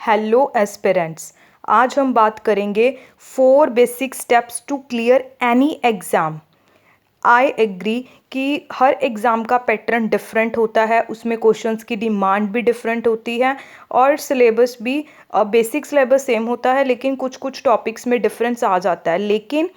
Hello aspirants. आज हम बात करेंगे 4 basic steps to clear any exam. I agree कि हर एग्ज़ाम का पैटर्न डिफरेंट होता है, उसमें क्वेश्चंस की डिमांड भी डिफरेंट होती है और सिलेबस भी बेसिक सिलेबस सेम होता है, लेकिन कुछ कुछ टॉपिक्स में डिफरेंस आ जाता है। लेकिन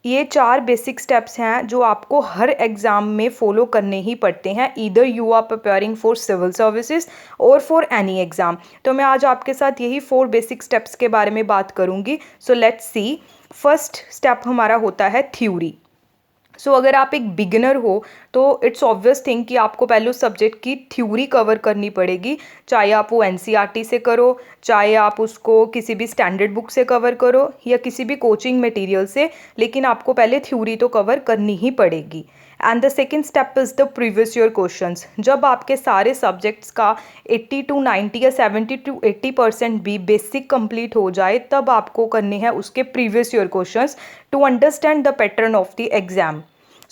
ये 4 बेसिक स्टेप्स हैं जो आपको हर एग्ज़ाम में फॉलो करने ही पड़ते हैं, either you are preparing for civil services और फॉर एनी एग्ज़ाम। तो मैं आज आपके साथ यही 4 बेसिक स्टेप्स के बारे में बात करूँगी। So let's see. First step हमारा होता है थ्योरी। अगर आप एक बिगिनर हो तो इट्स ऑब्वियस थिंग कि आपको पहले उस सब्जेक्ट की थ्योरी कवर करनी पड़ेगी, चाहे आप वो एनसीईआरटी से करो, चाहे आप उसको किसी भी स्टैंडर्ड बुक से कवर करो या किसी भी कोचिंग मटेरियल से, लेकिन आपको पहले थ्योरी तो कवर करनी ही पड़ेगी। And the second step is the previous year questions. जब आपके सारे सब्जेक्ट्स का 80 to 90 या 70 to 80% भी बेसिक कंप्लीट हो जाए, तब आपको करने हैं उसके previous year questions to understand the pattern of the exam.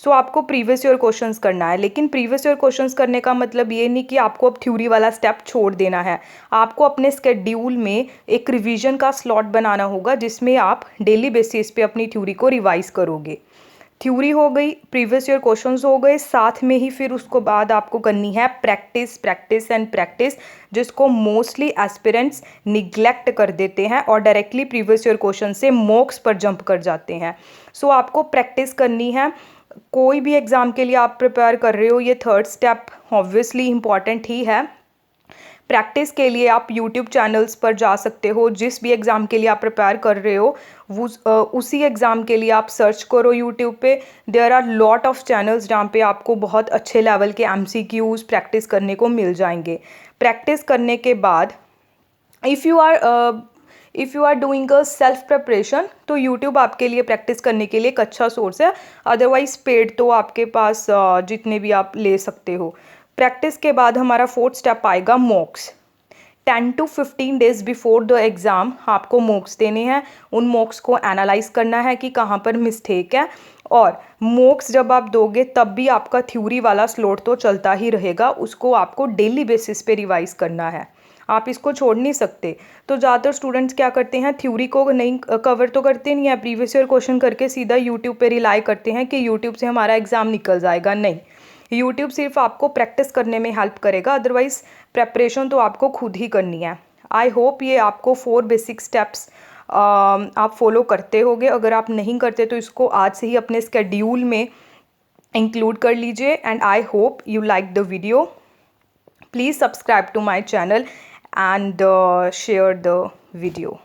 आपको प्रीवियस ईयर क्वेश्चंस करना है, लेकिन प्रीवियस ईयर क्वेश्चंस करने का मतलब ये नहीं कि आपको अब थ्योरी वाला स्टेप छोड़ देना है। आपको अपने स्केड्यूल में एक रिवीजन का स्लॉट बनाना होगा जिसमें आप डेली बेसिस पे अपनी थ्योरी को रिवाइज करोगे। थ्योरी हो गई, प्रीवियस ईयर क्वेश्चंस हो गए, साथ में ही फिर उसको बाद आपको करनी है प्रैक्टिस, प्रैक्टिस एंड प्रैक्टिस, जिसको मोस्टली एस्पिरेंट्स निग्लेक्ट कर देते हैं और डायरेक्टली प्रीवियस ईयर क्वेश्चन से मॉक्स पर जंप कर जाते हैं। आपको प्रैक्टिस करनी है। कोई भी एग्ज़ाम के लिए आप प्रिपेयर कर रहे हो, ये थर्ड स्टेप ऑब्वियसली इम्पॉर्टेंट ही है। प्रैक्टिस के लिए आप यूट्यूब चैनल्स पर जा सकते हो, जिस भी एग्ज़ाम के लिए आप प्रिपेयर कर रहे हो वो उसी एग्ज़ाम के लिए आप सर्च करो यूट्यूब पे। There are lot of channels जहाँ पे आपको बहुत अच्छे लेवल के एमसीक्यूज़ प्रैक्टिस करने को मिल जाएंगे। प्रैक्टिस करने के बाद if you are doing a self preparation, तो यूट्यूब आपके लिए प्रैक्टिस करने के लिए एक अच्छा सोर्स है। अदरवाइज पेड तो आपके पास जितने भी आप ले सकते हो। प्रैक्टिस के बाद हमारा फोर्थ स्टेप आएगा मॉक्स। 10 to 15 days before the exam आपको मॉक्स देने हैं। उन मॉक्स को एनालाइज करना है कि कहाँ पर मिस्टेक है, और मॉक्स जब आप दोगे तब भी आपका थ्योरी वाला स्लॉट तो चलता ही रहेगा, उसको आपको डेली बेसिस पे रिवाइज करना है, आप इसको छोड़ नहीं सकते। तो ज़्यादातर स्टूडेंट्स क्या करते हैं, थ्योरी को नहीं कवर तो करते नहीं है, प्रीवियस ईयर क्वेश्चन करके सीधा यूट्यूब पे रिलाई करते हैं कि यूट्यूब से हमारा एग्ज़ाम निकल जाएगा। नहीं, यूट्यूब सिर्फ आपको प्रैक्टिस करने में हेल्प करेगा, अदरवाइज प्रेपरेशन तो आपको खुद ही करनी है। आई होप ये आपको 4 बेसिक स्टेप्स आप फॉलो करते होगे। अगर आप नहीं करते तो इसको आज से ही अपने स्केड्यूल में इंक्लूड कर लीजिए। And I hope you like the video. Please subscribe to my channel and share the video.